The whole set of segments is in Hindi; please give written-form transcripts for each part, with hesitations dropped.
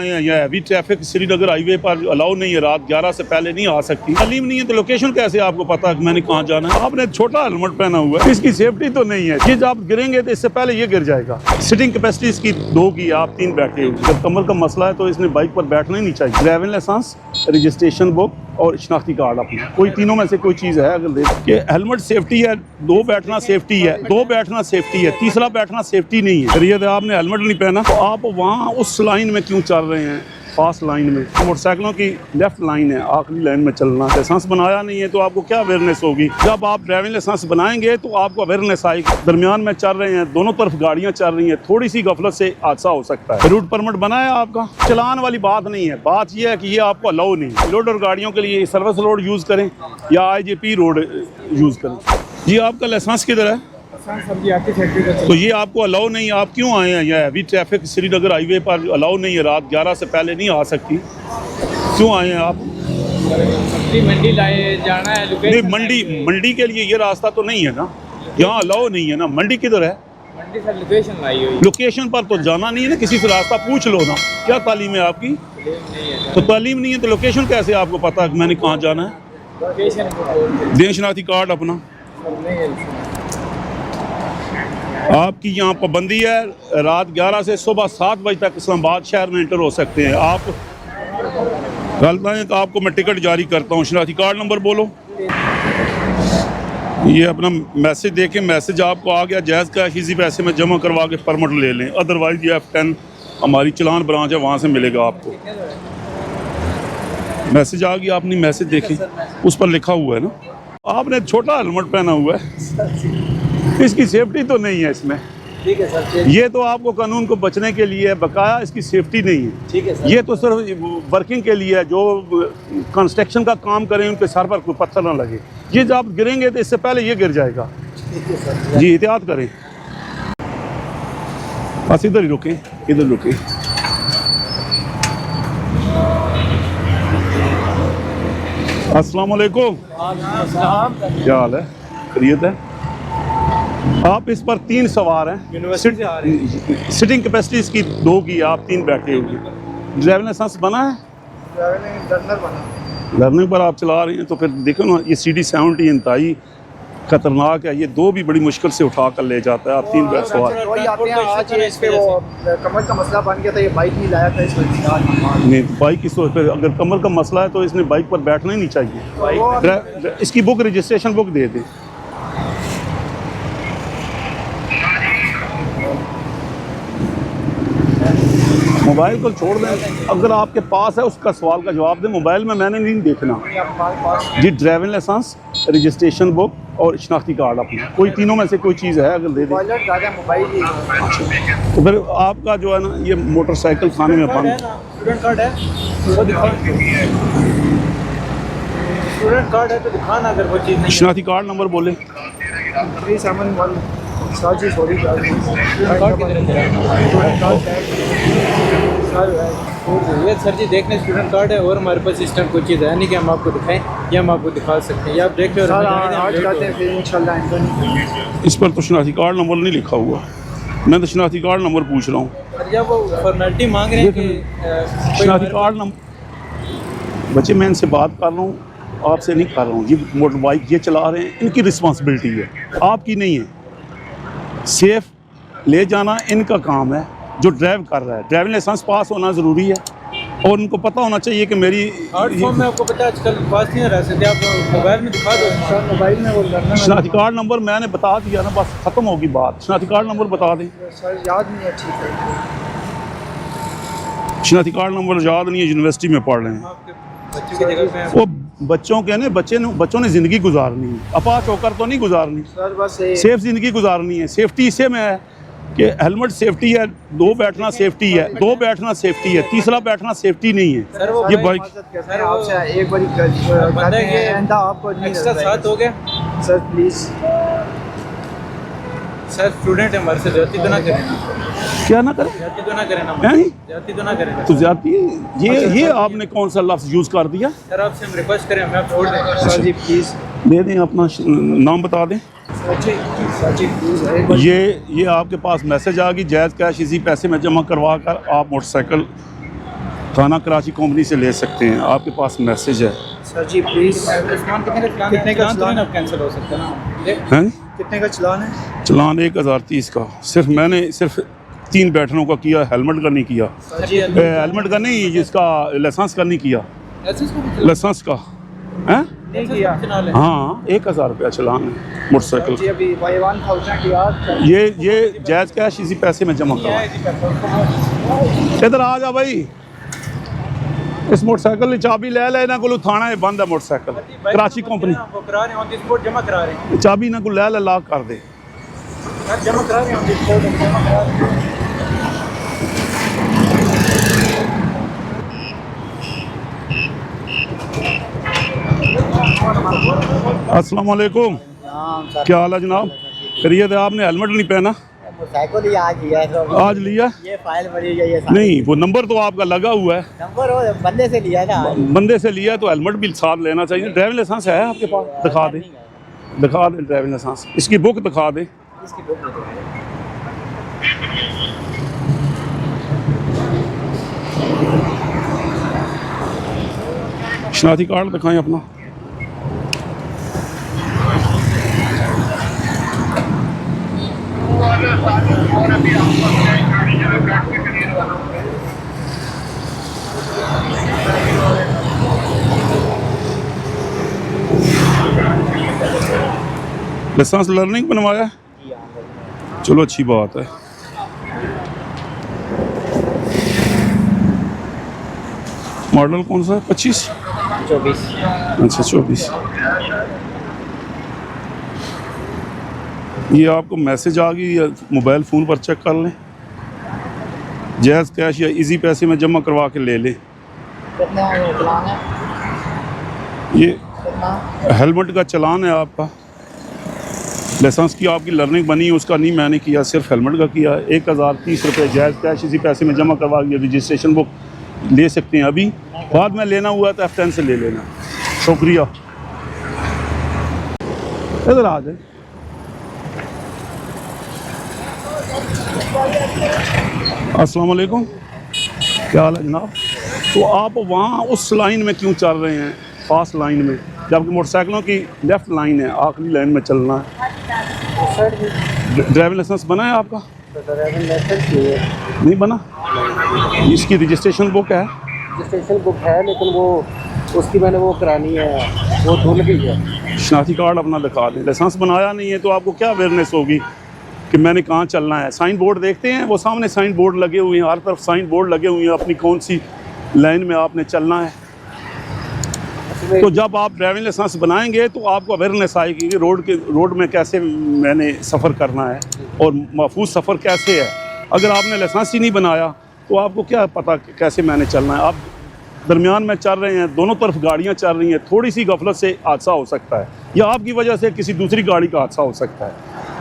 आए हैं? यह अभी ट्रैफिक श्रीनगर हाईवे पर अलाउ नहीं है, रात 11 से पहले नहीं आ सकती। तालीम नहीं है तो लोकेशन कैसे आपको पता है कि मैंने कहाँ जाना है? आपने छोटा हेलमेट पहना हुआ है, इसकी सेफ्टी तो नहीं है। ये जब आप गिरेंगे तो इससे पहले ये गिर जाएगा। सीटिंग कैपेसिटी इसकी 2 की, आप 3 बैठे हुए। जब कमर का मसला है तो इसने बाइक पर बैठना ही नहीं चाहिए। ड्राइविंग लाइसेंस, रजिस्ट्रेशन बुक और शनाख्ती कार्ड अपना, कोई तीनों में से कोई चीज़ है अगर देख के। हेलमेट सेफ्टी है, 2 बैठना सेफ्टी है, 2 बैठना सेफ्टी है, तीसरा बैठना सेफ्टी नहीं है। फिर आपने हेलमेट नहीं पहना तो आप वहाँ उस लाइन में क्यों चल रहे हैं? फास्ट लाइन में, मोटरसाइकिलों की लेफ्ट लाइन है, आखिरी लाइन में चलना। लाइसेंस बनाया नहीं है तो आपको क्या अवेयरनेस होगी? जब आप ड्राइविंग लाइसेंस बनाएंगे तो आपको अवेयरनेस आएगी। दरमियान में चल रहे हैं, दोनों तरफ गाड़ियां चल रही हैं, थोड़ी सी गफलत से हादसा हो सकता है। रूट परमिट बना है आपका, चलान वाली बात नहीं है। बात यह है कि ये आपको अलाउ नहीं है। लोड और गाड़ियों के लिए सर्विस रोड यूज़ करें या IGP रोड यूज़ करें। जी आपका लाइसेंस किधर है? तो ये आपको अलाउ नहीं है, आप क्यों आए हैं? यह अभी ट्रैफिक श्रीनगर हाईवे पर अलाउ नहीं है, रात 11 से पहले नहीं आ सकती। क्यों आए हैं आप? मंडी लाए जाना है। नहीं, मंडी के लिए ये रास्ता तो नहीं है ना, यहाँ अलाउ नहीं है ना। मंडी किधर है? मंडी से लोकेशन लाई हुई। लोकेशन पर तो जाना नहीं है ना, किसी से रास्ता पूछ लो ना। क्या तालीम है आपकी? तो तालीम नहीं है तो लोकेशन कैसे आपको पता है कि मैंने कहाँ जाना है? दें शनाख्ती कार्ड अपना। आपकी यहाँ पाबंदी है, रात 11 से सुबह 7 बजे तक इस्लामाबाद शहर में एंटर हो सकते हैं। आप गलत हैं तो आपको मैं टिकट जारी करता हूँ। शनाख्ती कार्ड नंबर बोलो। ये अपना मैसेज देखें, मैसेज आपको आ गया। जायज़ कैश इसी पैसे में जमा करवा के परमिट ले लें, अदरवाइज ये F10 हमारी चलान ब्रांच है, वहाँ से मिलेगा आपको। मैसेज आ गया, आपने मैसेज देखें, उस पर लिखा हुआ है ना। आपने छोटा हेलमेट पहना हुआ है, इसकी सेफ्टी तो नहीं है इसमें। ठीक है सर। ये तो आपको कानून को बचने के लिए बकाया, इसकी सेफ्टी नहीं है। ठीक है सर। ये तो सिर्फ वर्किंग के लिए है, जो कंस्ट्रक्शन का काम करें उनके सर पर कोई पत्थर ना लगे। ये जब आप गिरेंगे तो इससे पहले ये गिर जाएगा। ठीक है सर। जी एहतियात करें। बस इधर ही रुकें, इधर रुकें। अस्सलाम वालेकुम। क्या हाल है? खैरियत है? आप इस पर 3 सवार हैं। सिटिंग कैपेसिटी इसकी 2 की, आप 3 बैठे हुए। ड्राइविंग लाइसेंस बना है? लर्निंग पर आप चला रहे हैं तो फिर देखो ना, ये CD70 इंतहाई खतरनाक है। ये 2 भी बड़ी मुश्किल से उठा कर ले जाता है। आप 3 बैठ सवार आज इस पे वो कमर का मसला बन गया था, ये बाइक नहीं लाया था इसमें। नहीं, बाइक इस पर अगर कमर का मसला है तो इसने बाइक पर बैठना ही नहीं चाहिए। इसकी बुक, रजिस्ट्रेशन बुक दे दें। मोबाइल को छोड़ दें, अगर आपके पास है उसका सवाल का जवाब दें। मोबाइल में मैंने नहीं देखना जी। ड्राइविंग लाइसेंस, रजिस्ट्रेशन बुक और शनाख्ती कार्ड अपना, कोई तीनों में से कोई चीज़ है अगर दे दें। तो फिर आपका जो है ना, ये मोटरसाइकिल खाने में बंद। स्टूडेंट कार्ड है वो दिखाओ। स्टूडेंट कार्ड है तो दिखाना, अगर वो चीज़ नहीं। शनाख्ती कार्ड नंबर बोले। 371 सर जी देखने स्टूडेंट कार्ड है, और हमारे पास सिस्टम कोई चीज़ है नहीं कि हम आपको दिखाएं या हम आपको दिखा सकते हैं। या आप देख रहे हो इस पर तो शनाख्ती कार्ड नंबर नहीं लिखा हुआ। मैं तो शनाख्ती कार्ड नंबर पूछ रहा हूँ। जब वो फॉर्मेलिटी मांग रहे हैं कि शनाख्ती कार्ड नंबर। बच्चे मैं इनसे बात कर रहा हूँ, आपसे नहीं कर रहा हूँ। ये मोटर बाइक ये चला रहे हैं, इनकी रिस्पॉन्सिबिलिटी है, आपकी नहीं है। सेफ ले जाना इनका काम है, जो ड्राइव कर रहा है। ड्राइविंग लाइसेंस पास होना ज़रूरी है और उनको पता होना चाहिए कि मेरी आर्ट फॉर्म में आपको पता है आजकल पास नहीं रह सकते। आप मोबाइल में दिखा दो सर, मोबाइल में वो करना। शनाख्ती कार्ड नंबर मैंने बता दिया ना, बस ख़त्म होगी बात। शनाख्ती कार्ड नंबर बता दें। सर याद नहीं है। ठीक है, शनाख्ती कार्ड नंबर याद नहीं है, यूनिवर्सिटी में पढ़ रहे हैं। बच्चों की जगह पे वो बच्चों के ना, बच्चों ने ज़िंदगी गुजारनी है, अपाच होकर तो नहीं गुजारनी। सर बस सेफ ज़िंदगी गुजारनी है। सेफ्टी इससे में है कि हेलमेट सेफ्टी है, 2 बैठना सेफ्टी है, 2 बैठना सेफ्टी है, तीसरा बैठना सेफ्टी नहीं है। सर वो ये बाइक आपसे एक बारी आपको एक्स्ट्रा साथ हो गया सर, प्लीज़ सर। स्टूडेंट है हमारे से, जाती तो ना करें। क्या ना करें? जाती तो ना करें ना, जाती तो ना करें। तो जाती ये आपने कौन सा लफ्ज़ यूज़ कर दिया? सर आपसे हम रिक्वेस्ट करें, हमें आप छोड़ दें सर जी, प्लीज़ दे दें, अपना नाम बता दें। ये आपके पास मैसेज आ गई, जायज़ कैश इसी पैसे में जमा करवा कर आप मोटरसाइकिल खाना कराची कंपनी से ले सकते हैं, आपके पास मैसेज है। Sir ji please. कितने का चलान है? कैंसिल हो सकता है ना? हैं कितने का चलान है? चलान 1030 का। मैंने सिर्फ 3 बैठनों का किया, हेलमेट का नहीं किया। सर जी हेलमेट का नहीं, जिसका लाइसेंस का नहीं किया, लाइसेंस का है। नहीं किया। हाँ 1000 रुपया चलान है मोटरसाइकिल। जी अभी बाई 1000 याद। ये जायज़ कैश इसी पैसे में जमा करा। इधर आ जा भाई, इस मोटरसाइकिल की चाबी ले लेना को थाना है, बंद है मोटरसाइकिल कराची कंपनी। वो करा रहे हैं, ऑन द स्पॉट जमा करा रहे हैं। चाबी ना को ले ले, लॉक कर दे। जमा करा रहे हैं, ऑन द स्पॉट जमा करा रहे हैं। अस्सलाम वालेकुम, क्या हाल है जनाब? करिए थे, आपने हेलमेट नहीं पहना। साइकिल ही आज लिया है तो आज लिया? ये फाइल बड़ी है, ये सारी। नहीं, वो नंबर तो आपका लगा हुआ है। नंबर वो बंदे से लिया ना। बंदे से लिया तो हेलमेट भी साथ लेना चाहिए। ड्राइविंग लाइसेंस है आपके पास? दिखा दे, दिखा दे ड्राइविंग लाइसेंस। इसकी बुक दिखा दे। इसकी बुक में शनाख्ती कार्ड दिखाएं अपना। लाइसेंस लर्निंग बनवाया? चलो अच्छी बात है। मॉडल कौन सा है? 25? 24। अच्छा 24। ये आपको मैसेज आ गई, या मोबाइल फ़ोन पर चेक कर लें। जायज़ कैश या इजी पैसे में जमा करवा के ले लें। कितना चलान है? ये कितना? हेलमेट का चलान है आपका। लाइसेंस की आपकी लर्निंग बनी है, उसका नहीं मैंने किया, सिर्फ हेलमेट का किया। 1030 रुपये जायज़ कैश इसी पैसे में जमा करवा के रजिस्ट्रेशन बुक ले सकते हैं। अभी बाद में लेना हुआ तो F10 से ले लेना। शुक्रिया। इधर आ जाए। अस्सलाम वालेकुम, क्या हाल है जनाब? तो आप वहाँ उस लाइन में क्यों चल रहे हैं, फास्ट लाइन में, जबकि मोटरसाइकिलों की लेफ़्ट लाइन है, आखिरी लाइन में चलना है? ड्राइविंग लाइसेंस बना है आपका? ड्राइविंग लाइसेंस नहीं बना? इसकी रजिस्ट्रेशन बुक है? रजिस्ट्रेशन बुक है, लेकिन वो उसकी मैंने वो करानी है, वो धुल गई है। शनाख्ती कार्ड अपना दिखा दें। लाइसेंस बनाया नहीं है तो आपको क्या अवेयरनेस होगी कि मैंने कहाँ चलना है? साइन बोर्ड देखते हैं, वो सामने साइन बोर्ड लगे हुए हैं, हर तरफ साइन बोर्ड लगे हुए हैं, अपनी कौन सी लाइन में आपने चलना है। तो जब आप ड्राइविंग लाइसेंस बनाएंगे तो आपको अवेयरनेस आएगी कि रोड में कैसे मैंने सफ़र करना है और महफूज सफ़र कैसे है। अगर आपने लाइसेंस ही नहीं बनाया तो आपको क्या पता कि कैसे मैंने चलना है। आप दरमियान में चल रहे हैं, दोनों तरफ गाड़ियाँ चल रही हैं, थोड़ी सी गफलत से हादसा हो सकता है, या आपकी वजह से किसी दूसरी गाड़ी का हादसा हो सकता है।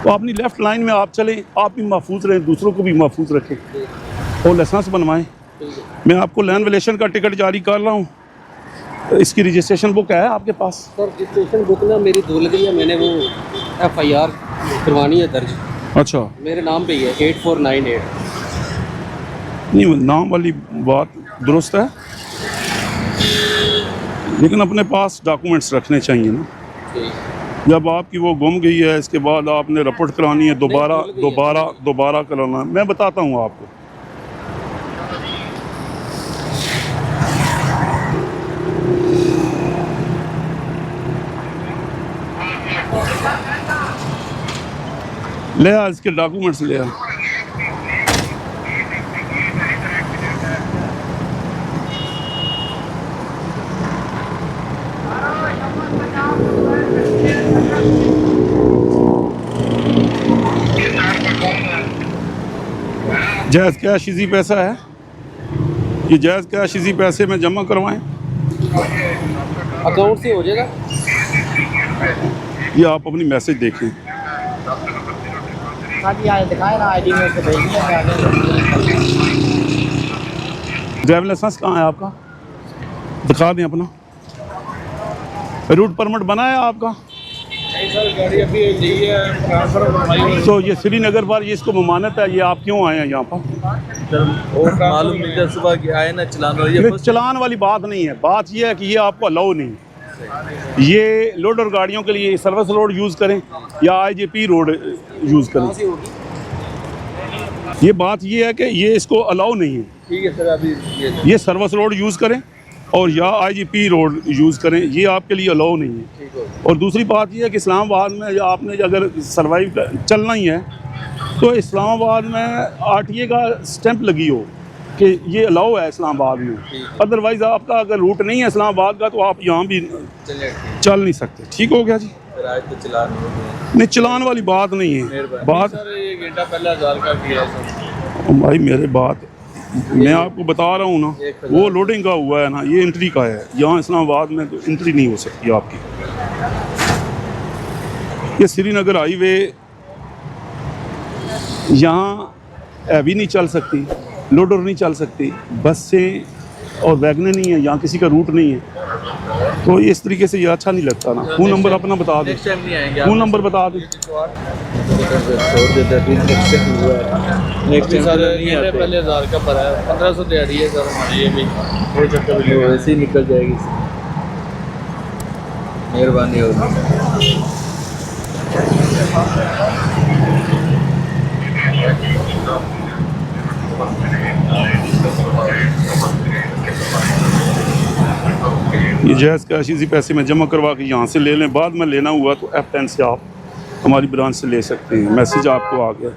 तो अपनी लेफ़्ट लाइन में आप चलें, आप भी महफूज रहें, दूसरों को भी महफूज रखें और लाइसेंस बनवाएं। मैं आपको लैंड वैल्यूएशन का टिकट जारी कर रहा हूँ। इसकी रजिस्ट्रेशन बुक है आपके पास? सर रजिस्ट्रेशन बुक ना मेरी धुल गई है, मैंने वो FIR करवानी है दर्ज। अच्छा, मेरे नाम पे ही है 8498। नहीं नाम वाली बात दुरुस्त है, लेकिन अपने पास डॉक्यूमेंट्स रखने चाहिए ना। जब आपकी वो गुम गई है, इसके बाद आपने रिपोर्ट करानी है, दोबारा कराना है। मैं बताता हूँ आपको। ले आ इसके डॉक्यूमेंट्स ले आ। जायज़ कैश इजी पैसा है, ये जायज़ कैश इसी पैसे में जमा करवाएं। अकाउंट से हो जाएगा? ये आप अपनी मैसेज देखें। दिखाए ना ID में से भेज दिया। ड्राइविंग लाइसेंस कहाँ है आपका? दिखा दें अपना। रूट परमिट बना है आपका? गाड़ी अभी ली है, ट्रांसफर करवाई है। तो ये श्रीनगर पर ये इसको ममानत है, ये आप क्यों आए हैं यहाँ पर? मालूम नहीं था सुबह की आए ना चलाना ये ये चलान वाली बात नहीं है, बात ये है कि ये आपको अलाउ नहीं है। ये लोडर गाड़ियों के लिए सर्विस रोड यूज़ करें या IGP रोड यूज़ करें, ये बात ये है कि ये इसको अलाउ नहीं है। ठीक है सर अभी ये सर्विस रोड यूज़ करें और या IGP रोड यूज़ करें, ये आपके लिए अलाउ नहीं है। ठीक हो और दूसरी बात ये है कि इस्लामाबाद में आपने अगर सर्वाइव चलना ही है तो इस्लामाबाद में RTA का स्टैंप लगी हो कि ये अलाउ है इस्लामाबाद में, अदरवाइज़ आपका अगर रूट नहीं है इस्लामाबाद का तो आप यहाँ भी चलिए चल नहीं सकते। ठीक हो गया जी? फिर आज तो चला नहीं, चलान वाली बात नहीं है, बात सर ये घंटा पहले 1000 का किया है सर। भाई मेरे बात मैं आपको बता रहा हूँ ना, वो लोडिंग का हुआ है ना, ये एंट्री का है। यहाँ इस्लामाबाद में तो एंट्री नहीं हो सकती आपकी। ये श्रीनगर हाईवे यहाँ हैवी नहीं चल सकती, लोडर नहीं चल सकती, बसें और वैगनें नहीं है, यहाँ किसी का रूट नहीं है, तो इस तरीके से ये अच्छा नहीं लगता ना। फ़ोन नंबर अपना बता दें, नेक्स्ट टाइम नहीं आएंगे फ़ोन नंबर बता दें। छोड़ देते हैं 3 एक्सटेंड हुआ है नेक्स्ट टाइम सर नहीं आते पहले 1000 का भरा है 1500 दे रही है सर हमारी ये भी कोई चक्कर नहीं वैसे ही निकल जाएगी मेहरबानी होगी। ये जैज़ कैश इसी पैसे में जमा करवा के यहाँ से ले लें, बाद में लेना हुआ तो F10 से आप हमारी ब्रांच से ले सकते हैं। मैसेज आपको आ गया।